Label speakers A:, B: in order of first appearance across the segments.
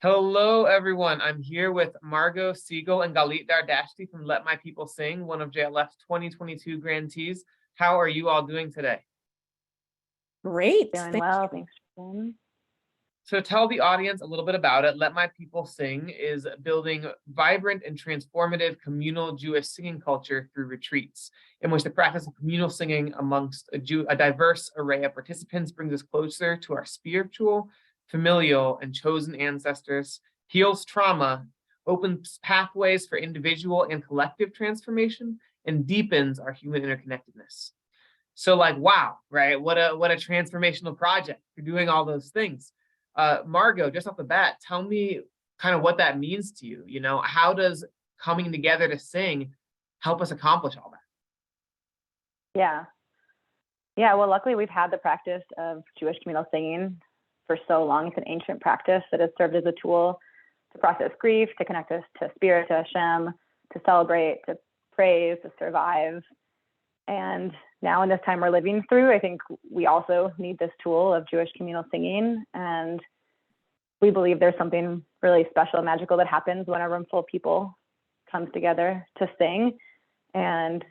A: Hello, everyone. I'm here with Margot, Seigle, and Galeet Dardashti from Let My People Sing, one of JLF's 2022 grantees. How are you all doing today?
B: Great.
C: Doing well, thanks, Jen.
A: So tell the audience a little bit about it. Let My People Sing is building vibrant and transformative communal Jewish singing culture through retreats, in which the practice of communal singing amongst a diverse array of participants brings us closer to our spiritual, familial, and chosen ancestors, heals trauma, opens pathways for individual and collective transformation, and deepens our human interconnectedness. So wow, right? What a transformational project. You're doing all those things. Margot, just off the bat, tell me kind of what that means to you. How does coming together to sing help us accomplish all that?
C: Yeah. Well, luckily we've had the practice of Jewish communal singing for so long. It's an ancient practice that has served as a tool to process grief, to connect us to spirit, to Hashem, to celebrate, to praise, to survive. And now in this time we're living through, I think we also need this tool of Jewish communal singing. And we believe there's something really special and magical that happens when a room full of people comes together to sing. And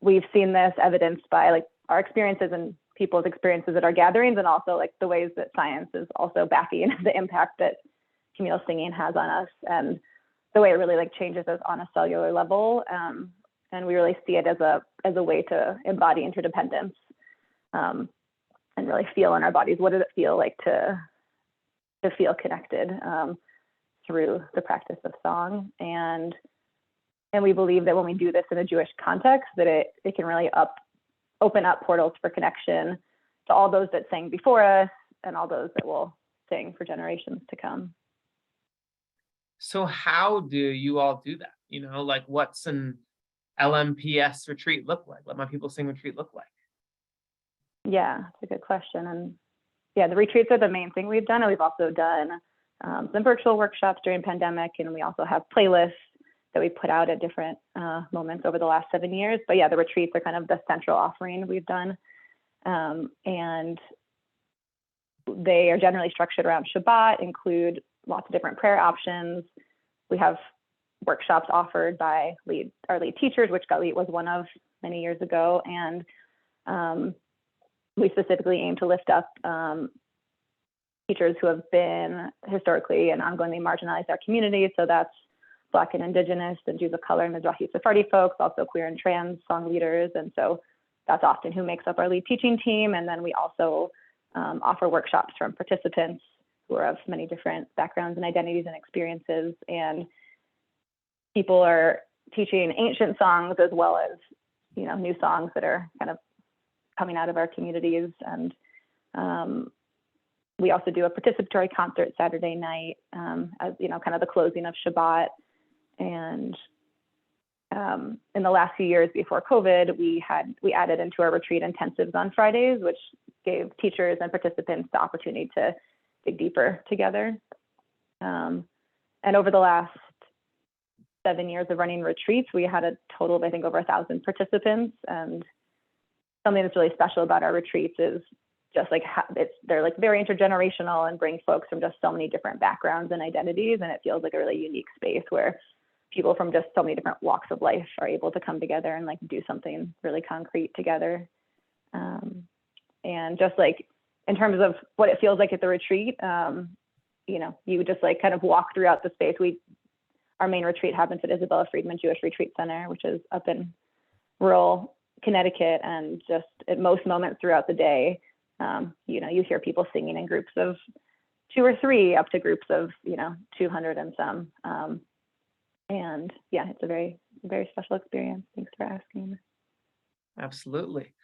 C: we've seen this evidenced by our experiences and people's experiences at our gatherings, and also the ways that science is also backing the impact that communal singing has on us, and the way it really changes us on a cellular level. And we really see it as a way to embody interdependence, and really feel in our bodies. What does it feel like to feel connected through the practice of song? And we believe that when we do this in a Jewish context, that it can really open up portals for connection to all those that sang before us and all those that will sing for generations to come.
A: So how do you all do that? What's an LMPS retreat look like? Let My People Sing retreat look like?
C: Yeah, it's a good question. And yeah, the retreats are the main thing we've done. And we've also done some virtual workshops during pandemic. And we also have playlists that we put out at different moments over the last 7 years. But yeah, the retreats are kind of the central offering we've done. And they are generally structured around Shabbat, include lots of different prayer options. We have workshops offered by our lead teachers, which Galeet was one of many years ago. And we specifically aim to lift up teachers who have been historically and ongoingly marginalized our community. So that's Black and Indigenous and Jews of color and Mizrahi Sephardi folks, also queer and trans song leaders. And so that's often who makes up our lead teaching team. And then we also offer workshops from participants who are of many different backgrounds and identities and experiences. And people are teaching ancient songs as well as, new songs that are kind of coming out of our communities. And we also do a participatory concert Saturday night, as kind of the closing of Shabbat. And in the last few years before COVID, we added into our retreat intensives on Fridays, which gave teachers and participants the opportunity to dig deeper together. And over the last 7 years of running retreats, we had a total of, I think, over 1,000 participants. And something that's really special about our retreats is just they're very intergenerational and bring folks from just so many different backgrounds and identities. And it feels like a really unique space where people from just so many different walks of life are able to come together and do something really concrete together. And just in terms of what it feels like at the retreat, you would just kind of walk throughout the space. Our main retreat happens at Isabella Friedman Jewish Retreat Center, which is up in rural Connecticut. And just at most moments throughout the day, you hear people singing in groups of 2 or 3 up to groups of, 200 and some. And yeah, it's a very, very special experience. Thanks for asking.
A: Absolutely.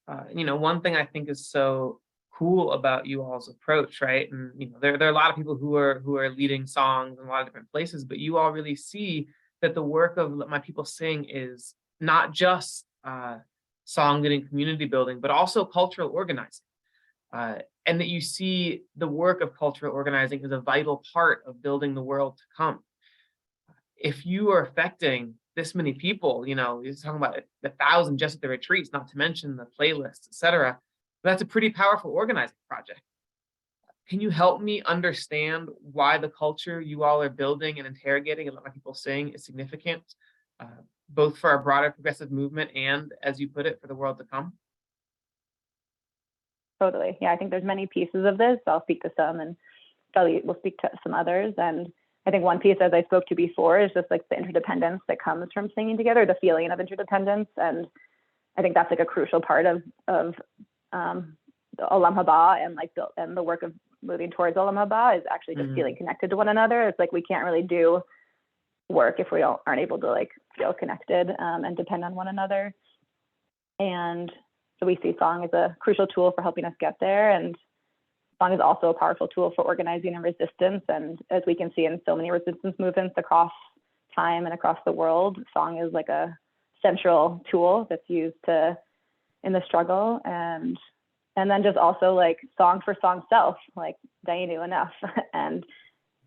A: One thing I think is so cool about you all's approach, right? And there are a lot of people who are leading songs in a lot of different places, but you all really see that the work of Let My People Sing is not just song leading, community building, but also cultural organizing. And that you see the work of cultural organizing as a vital part of building the world to come. If you are affecting this many people, you're talking about 1,000 just at the retreats, not to mention the playlists, etc. That's a pretty powerful organizing project. Can you help me understand why the culture you all are building and interrogating and let my people sing is significant, both for our broader progressive movement and, as you put it, for the world to come?
C: Totally. Yeah, I think there's many pieces of this. I'll speak to some, and Galeet will speak to some others. And I think one piece, as I spoke to before, is just like the interdependence that comes from singing together, the feeling of interdependence. And I think that's like a crucial part of the Olam Haba and the work of moving towards Olam Haba is actually just feeling connected to one another. It's like we can't really do work if we aren't able to like feel connected and depend on one another. And so we see song as a crucial tool for helping us get there. And song is also a powerful tool for organizing and resistance. And as we can see in so many resistance movements across time and across the world, song is like a central tool that's used in the struggle. And then just also like song for song's self, like Dayenu enough. And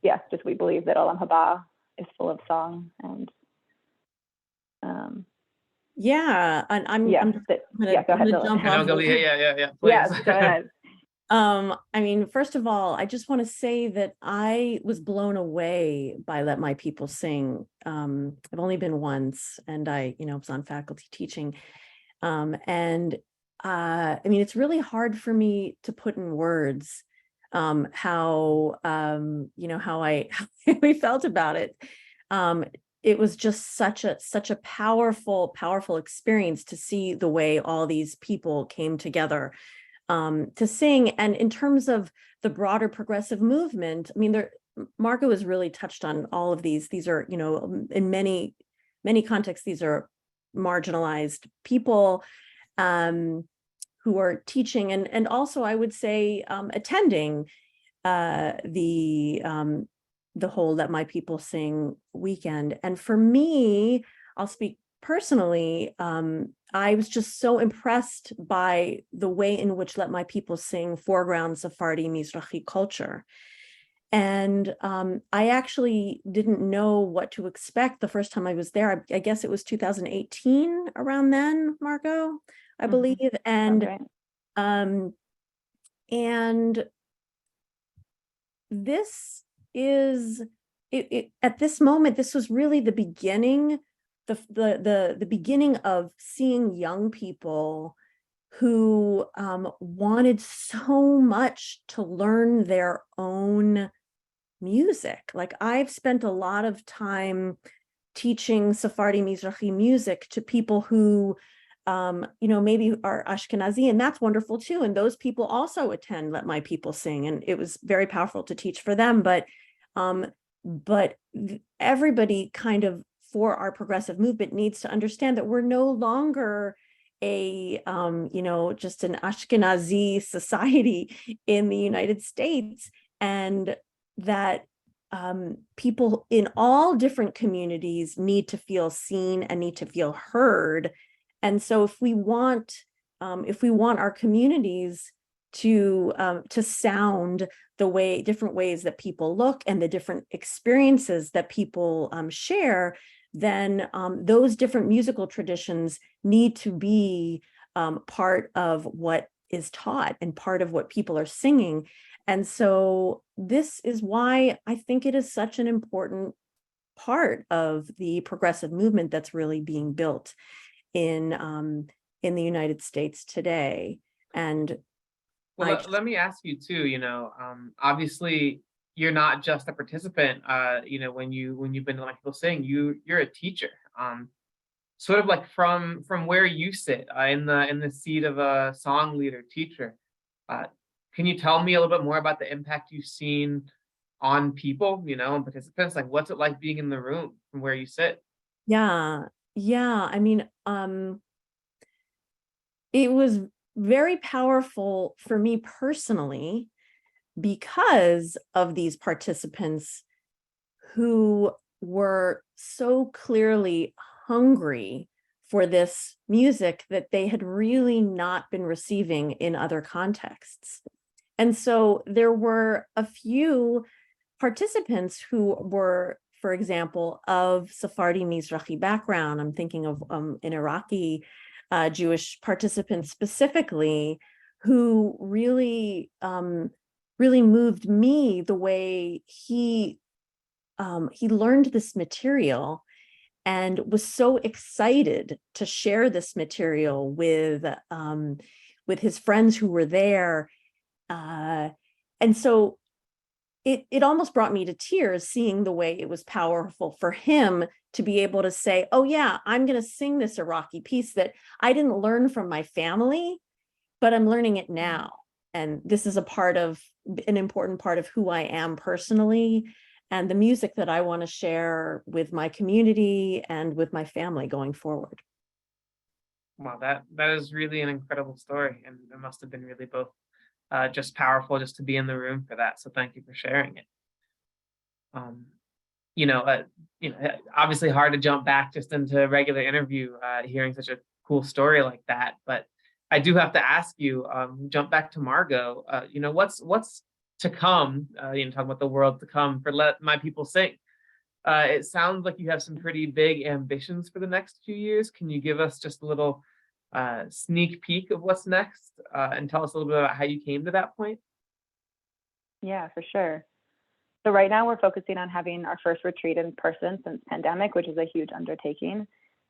C: yeah, just we believe that Olam Haba is full of song. And
B: yeah, and I'm
C: yeah,
B: I'm
C: yeah, go ahead,
B: gonna
C: Dylan.
B: jump
A: I know,
B: off.
A: Galeet. Yeah, please.
C: Yeah, go ahead.
B: I mean, first of all, I just want to say that I was blown away by Let My People Sing. I've only been once, and I was on faculty teaching. And I mean, it's really hard for me to put in words how we felt about it. It was just such a powerful experience to see the way all these people came together to sing. And in terms of the broader progressive movement, I mean, Margot has really touched on all of these. These are, in many contexts, these are marginalized people who are teaching and also, I would say, attending the whole Let My People Sing weekend. And for me, I'll speak personally, I was just so impressed by the way in which Let My People Sing foregrounds Sephardi Mizrahi culture. And I actually didn't know what to expect the first time I was there. I guess it was 2018, around then, Margot, I believe. And
C: right.
B: And this is it at this moment, this was really the beginning, the beginning of seeing young people who wanted so much to learn their own music. Like, I've spent a lot of time teaching Sephardi Mizrahi music to people who maybe are Ashkenazi, and that's wonderful too. And those people also attend Let My People Sing, and it was very powerful to teach for them. But everybody kind of, for our progressive movement, needs to understand that we're no longer a just an Ashkenazi society in the United States, and that people in all different communities need to feel seen and need to feel heard. And so if we want our communities to sound the different ways that people look and the different experiences that people share, then those different musical traditions need to be part of what is taught and part of what people are singing. And so this is why I think it is such an important part of the progressive movement that's really being built in the United States today. And
A: let me ask you too, obviously you're not just a participant, when you've been to Let People Sing, you're a teacher. Sort of like from where you sit in the seat of a song leader teacher. Can you tell me a little bit more about the impact you've seen on people, and participants? Like, what's it like being in the room from where you sit?
B: Yeah. I mean, it was very powerful for me personally because of these participants who were so clearly hungry for this music that they had really not been receiving in other contexts. And so there were a few participants who were, for example, of Sephardi Mizrahi background. I'm thinking of an Iraqi Jewish participant specifically, who really really moved me the way he learned this material and was so excited to share this material with his friends who were there. And so it almost brought me to tears seeing the way it was powerful for him to be able to say, oh yeah, I'm going to sing this Iraqi piece that I didn't learn from my family, but I'm learning it now. And this is an important part of who I am personally, and the music that I want to share with my community and with my family going forward.
A: Wow, that is really an incredible story, and it must have been really both just powerful just to be in the room for that. So thank you for sharing it. You know, obviously hard to jump back just into a regular interview, hearing such a cool story like that. But I do have to ask you, jump back to Margot. What's to come? Talking about the world to come for Let My People Sing. It sounds like you have some pretty big ambitions for the next few years. Can you give us just a little sneak peek of what's next, and tell us a little bit about how you came to that point?
C: Yeah, for sure. So right now we're focusing on having our first retreat in person since pandemic, which is a huge undertaking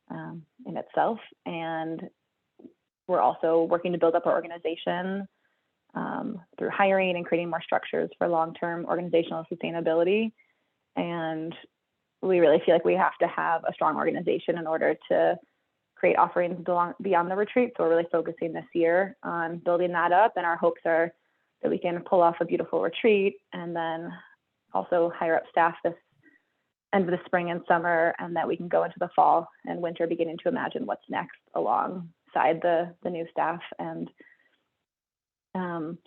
C: in itself. And we're also working to build up our organization through hiring and creating more structures for long-term organizational sustainability. And we really feel like we have to have a strong organization in order to create offerings beyond the retreat. So we're really focusing this year on building that up. And our hopes are that we can pull off a beautiful retreat and then also hire up staff this end of the spring and summer, and that we can go into the fall and winter beginning to imagine what's next alongside the new staff. And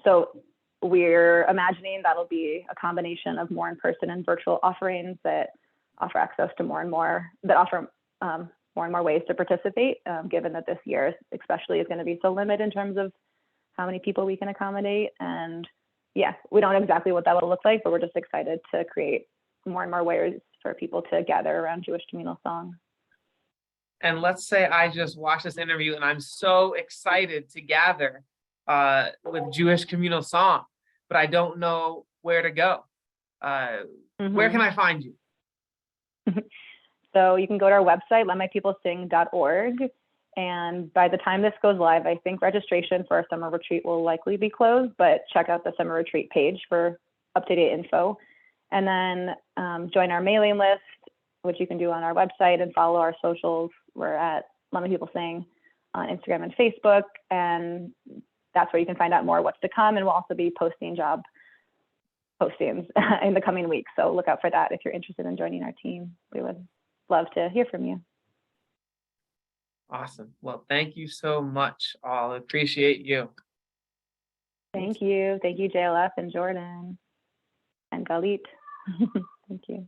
C: so we're imagining that'll be a combination of more in-person and virtual offerings that offer access to more and more ways to participate, given that this year especially is going to be so limited in terms of how many people we can accommodate. And yeah, we don't know exactly what that will look like, but we're just excited to create more and more ways for people to gather around Jewish communal song.
A: And let's say I just watched this interview and I'm so excited to gather with Jewish communal song, but I don't know where to go. Where can I find you?
C: So you can go to our website, letmypeoplesing.org. And by the time this goes live, I think registration for our summer retreat will likely be closed, but check out the summer retreat page for up-to-date info. And then join our mailing list, which you can do on our website, and follow our socials. We're at Let My People Sing on Instagram and Facebook. And that's where you can find out more what's to come. And we'll also be posting job postings in the coming weeks. So look out for that if you're interested in joining our team. We would love to hear from you.
A: Awesome. Well, thank you so much, all. I appreciate you.
C: Thank you. Thank you, JLF and Jordan and Galeet. Thank you.